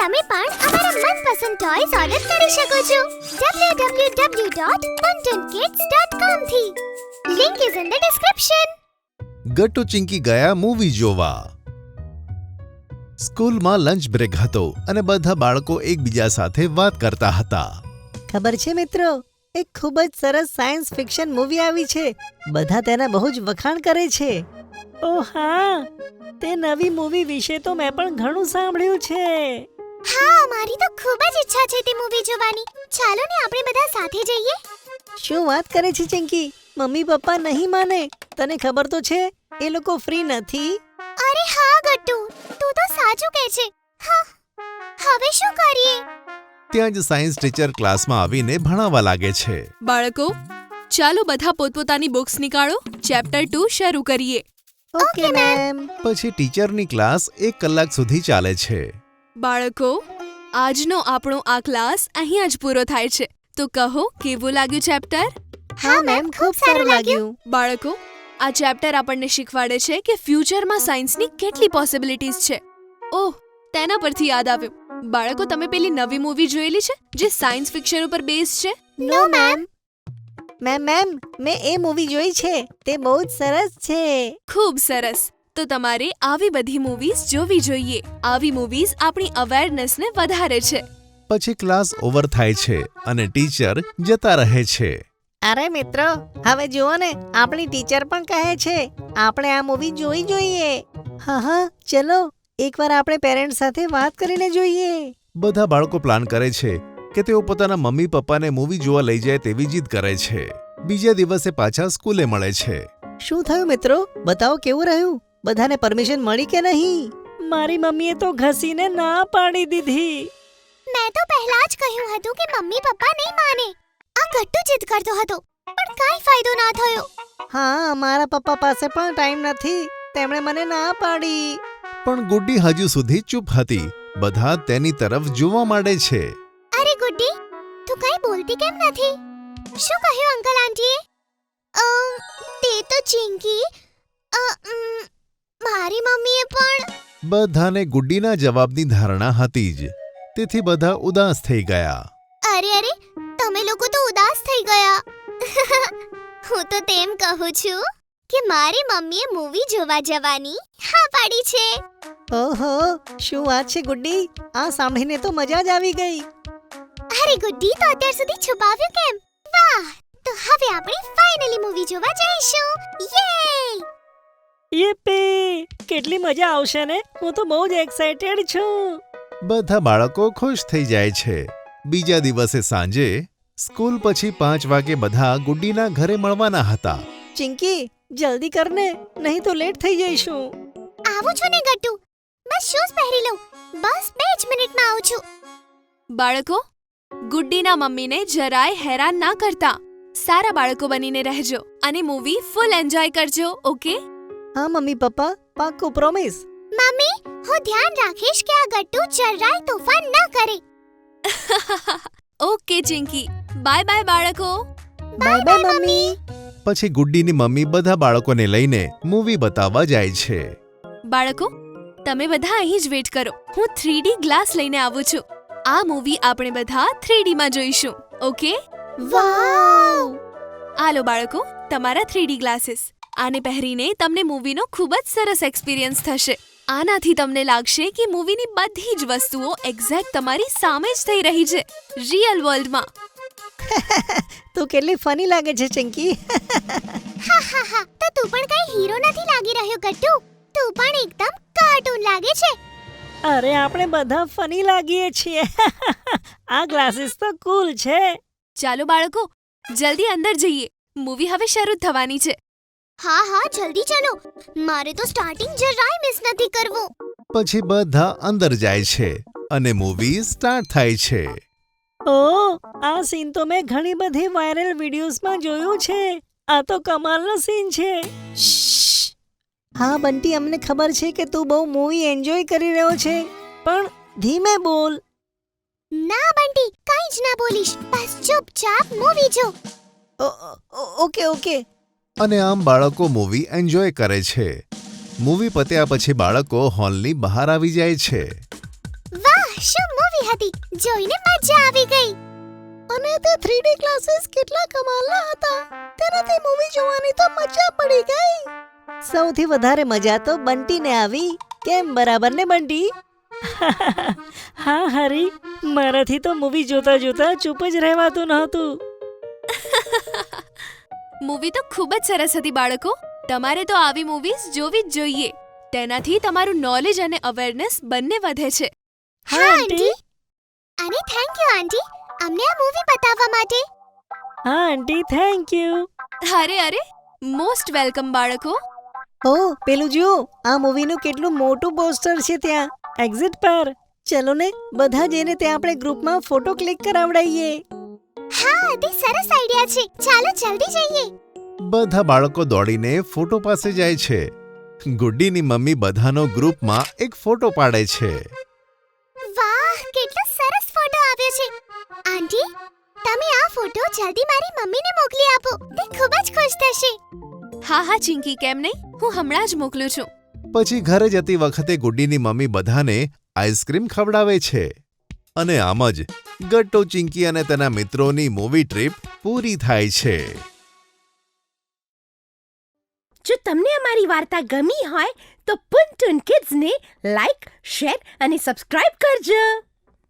તમે પણ અમારા મનપસંદ ટોયઝ ઓર્ડર કરી શકો છો www.buntonkids.com થી. Link is in the description. Gattu Chinki ગયા મૂવી જોવા. સ્કૂલમાં લંચ બ્રેક હતો અને બધા બાળકો એકબીજા સાથે વાત કરતા હતા. ખબર છે મિત્રો, એક ખૂબ જ સરસ સાયન્સ ફિક્શન મૂવી આવી છે. બધા તેના બહુ જ વખાણ કરે છે. ઓ હા, તે નવી મૂવી વિશે તો મેં પણ ઘણું સાંભળ્યું છે. હા, મારી તો ખૂબ જ ઈચ્છા છે તે મૂવી જોવાની. ચાલો ને આપણે બધા સાથે જઈએ. શું વાત કરે છે ચિંકી? મમ્મી પપ્પા નહીં માને. તને ખબર તો છે એ લોકો ફ્રી નથી. અરે હા ગટ્ટુ, તું તો સાચું કહે છે. હા, હવે શું કરીએ? ત્યાં જ સાયન્સ ટીચર ક્લાસમાં આવીને ભણાવવા લાગે છે. બાળકો, ચાલો બધા પોતપોતાની બુક્સ નીકાળો. ચેપ્ટર 2 શરૂ કરીએ. Okay ma'am. પછી ટીચરની ક્લાસ 1 કલાક સુધી ચાલે છે. બાળકો, આજનો આપણો આ ક્લાસ અહીંયા જ પૂરો થાય છે. તો કહો, કેવું લાગ્યું ચેપ્ટર? હા મેમ, ખૂબ સારું લાગ્યું. બાળકો, આ ચેપ્ટર આપણને શીખવાડે છે કે ફ્યુચરમાં સાયન્સની કેટલી પોસિબિલિટીઝ છે. ઓહ, તેના પરથી યાદ આવ્યું. બાળકો, તમે પેલી નવી મૂવી જોયેલી છે જે સાયન્સ ફિક્શન ઉપર બેઝ છે? નો મેમ. મેમ મેં એ મૂવી જોઈ છે. તે બહુ જ સરસ છે. ખૂબ સરસ. તો તમારે આવી બધી મૂવીઝ જોવી જોઈએ. આવી મૂવીઝ આપણી અવેરનેસને વધારે છે. પછી ક્લાસ ઓવર થાય છે અને ટીચર જતા રહે છે. અરે મિત્રો, હવે જુઓ ને, આપણી ટીચર પણ કહે છે આપણે આ મૂવી જોઈ જોઈએ. હા, ચલો એકવાર આપણે પેરેન્ટ્સ સાથે વાત કરીને જોઈએ. બધા બાળકો પ્લાન કરે છે કે તેઓ પોતાના મમ્મી પપ્પાને મૂવી જોવા લઈ જાય તેવી જીદ કરે છે. બીજા દિવસે પાછા સ્કૂલે મળે છે. શું થયું મિત્રો? બતાવો કેવું રહ્યું? બધાને પરમિશન મળી કે નહીં? મારી મમ્મીએ તો ઘસીને ના પાડી દીધી. મેં તો પહેલા જ કહ્યું હતું કે મમ્મી પપ્પા નહીં માને. આ ગટ્ટુ જીદ કરતો હતો, પણ કાંઈ ફાયદો ના થયો. હા, મારા પપ્પા પાસે પણ ટાઈમ નથી. તેમણે મને ના પાડી. પણ ગુડ્ડી હજુ સુધી ચૂપ હતી. બધા તેની તરફ જોવા માંડે છે. અરે ગુડ્ડી, તું કંઈ બોલતી કેમ નથી? શું કહ્યું અંકલ આંટીએ? તે તો ચિંકી, મારી મમ્મીએ પણ. બધાને ગુડ્ડીના જવાબની ધારણા હતી જ, તેથી બધા ઉદાસ થઈ ગયા. અરે, તમે લોકો તો ઉદાસ થઈ ગયા. હું તો તેમ કહું છું કે મારી મમ્મીએ મૂવી જોવા જવાની હા પાડી છે. ઓહો, શું વાત છે ગુડ્ડી? આ સાંભળીને તો મજા જ આવી ગઈ. અરે ગુડ્ડી, તો અત્યાર સુધી છુપાવ્યું કેમ? વાહ, તો હવે આપણે ફાઇનલી મૂવી જોવા જઈશું. યે! યીપી! કેટલી મજા આવશે ને? હું તો બહુ જ એક્સાઇટેડ છું. બધા બાળકો ખુશ થઈ જાય છે. બીજા દિવસે સાંજે સ્કૂલ પછી 5 વાગે બધા ગુડ્ડીના ઘરે મળવાના હતા. ચિંકી, જલ્દી કરને, નહીં તો લેટ થઈ જઈશું. આવું છું ને ગટ્ટુ, બસ શૂઝ પહેરી લઉં. બસ 2 જ મિનિટમાં આવું છું. બાળકો, ગુડ્ડીના મમ્મીને જરાય હેરાન ના કરતા. સારા બાળકો બનીને રહેજો અને મૂવી ફૂલ એન્જોય કરજો. ઓકે? હા મમ્મી પપ્પા, પાક્કું, પ્રોમિસ. મમ્મી, હું ધ્યાન રાખીશ કે આ ગટ્ટુ જરાય તોફાન ન કરે. ઓકે ચિંકી, બાય બાય બાળકો. Bye bye mummy. પછી ગુડ્ડીની મમ્મી બધા બાળકોને લઈને મૂવી બતાવવા જાય છે. બાળકો, તમે બધા અહીં જ વેટ કરો. હું 3D ગ્લાસ લઈને આવું છું. આ મૂવી આપણે બધા 3D માં જોઈશું. ઓકે? વાવ! આલો બાળકો, તમારા 3D ગ્લાસીસ. આને પહેરીને તમને મૂવીનો ખૂબ જ સરસ એક્સપિરિયન્સ થશે. આનાથી તમને લાગશે કે મૂવીની બધી જ વસ્તુઓ એક્ઝેક્ટ તમારી સામે જ થઈ રહી છે, રિયલ વર્લ્ડમાં. તું કેટલી ફની લાગે છે ચિંકી. હા, તો તું પણ કઈ હીરો નથી લાગી રહ્યો ગટ્ટુ. તું પણ એકદમ કાર્ટૂન લાગે છે. અરે, આપણે બધા ફની લાગીએ છીએ. આ ગ્લાસીસ તો કૂલ છે. ચાલો બાળકો, જલ્દી અંદર જઈએ. મૂવી હવે શરૂ થવાની છે. હા, જલ્દી ચલો. મારે તો સ્ટાર્ટિંગ જરાય મિસ નથી કરવું. પછી બધા અંદર જાય છે અને મૂવી સ્ટાર્ટ થાય છે. ઓહ, આ સીન તો મેં ઘણી બધી વાયરલ વિડીયોઝમાં જોયું છે. આ તો કમાલનો સીન છે. હા બંટી, અમને ખબર છે કે તું બહુ મૂવી એન્જોય કરી રહ્યો છે, પણ ધીમે બોલ. ના બંટી, કંઈ જ ના બોલીશ. બસ ચૂપચાપ મૂવી જો. ઓકે. અને આમ બાળકો મૂવી એન્જોય કરે છે. મૂવી પત્યા પછી બાળકો હોલની બહાર આવી જાય છે. વાહ, શું હતી. જોઈને મજા આવી ગઈ. અને તે 3D ક્લાસીસ કેટલા કમાલના હતા. તેનાથી મૂવી જોવાની તો મજા પડી ગઈ. સૌથી વધારે મજા તો બંટીને આવી. કેમ બરાબર ને બંટી? હા હરી, મારાથી તો મૂવી જોતા જોતા ચૂપ જ રહેવાતું નહોતું. મૂવી તો ખૂબ જ સરસ હતી બાળકો. તમારે તો આવી મૂવીઝ જોવી જ જોઈએ. તેનાથી તમારું નોલેજ અને અવેરનેસ બંને વધે છે. હા આંટી. અને થેન્ક યુ આંટી અમને આ મૂવી બતાવવા માટે. હા આંટી, થેન્ક યુ. અરે મોસ્ટ વેલકમ બાળકો. ઓ પેલું જુઓ, આ મૂવીનું કેટલું મોટું પોસ્ટર છે ત્યાં એક્ઝિટ પર. ચલો ને બધા જઈને ત્યાં આપણે ગ્રુપમાં ફોટો ક્લિક કરાવડાઈએ. હા તે સરસ આઈડિયા છે. ચાલો જલ્દી જઈએ. બધા બાળકો દોડીને ફોટો પાસે જાય છે. ગુડ્ડીની મમ્મી બધાનો ગ્રુપમાં એક ફોટો પાડે છે. વાહ કેટલો સરસ ફોટો આવ્યો છે. આંટી તમે આ ફોટો જલ્દી મારી મમ્મીને મોકલી આપો. તે ખૂબ જ ખુશ થશે. હા ચિંકી, કેમ નહીં, હું હમણાં જ મોકલું છું. પછી ઘરે જતી વખતે ગુડ્ડીની મમ્મી બધાને આઈસ્ક્રીમ ખવડાવે છે. અને આમ જ ગટ્ટો, ચિંકી અને તેના મિત્રોની મૂવી ટ્રીપ પૂરી થાય છે. જો તમને અમારી વાર્તા ગમી હોય તો પુન ટુન કિડ્સને લાઈક, શેર અને સબસ્ક્રાઇબ કરજો.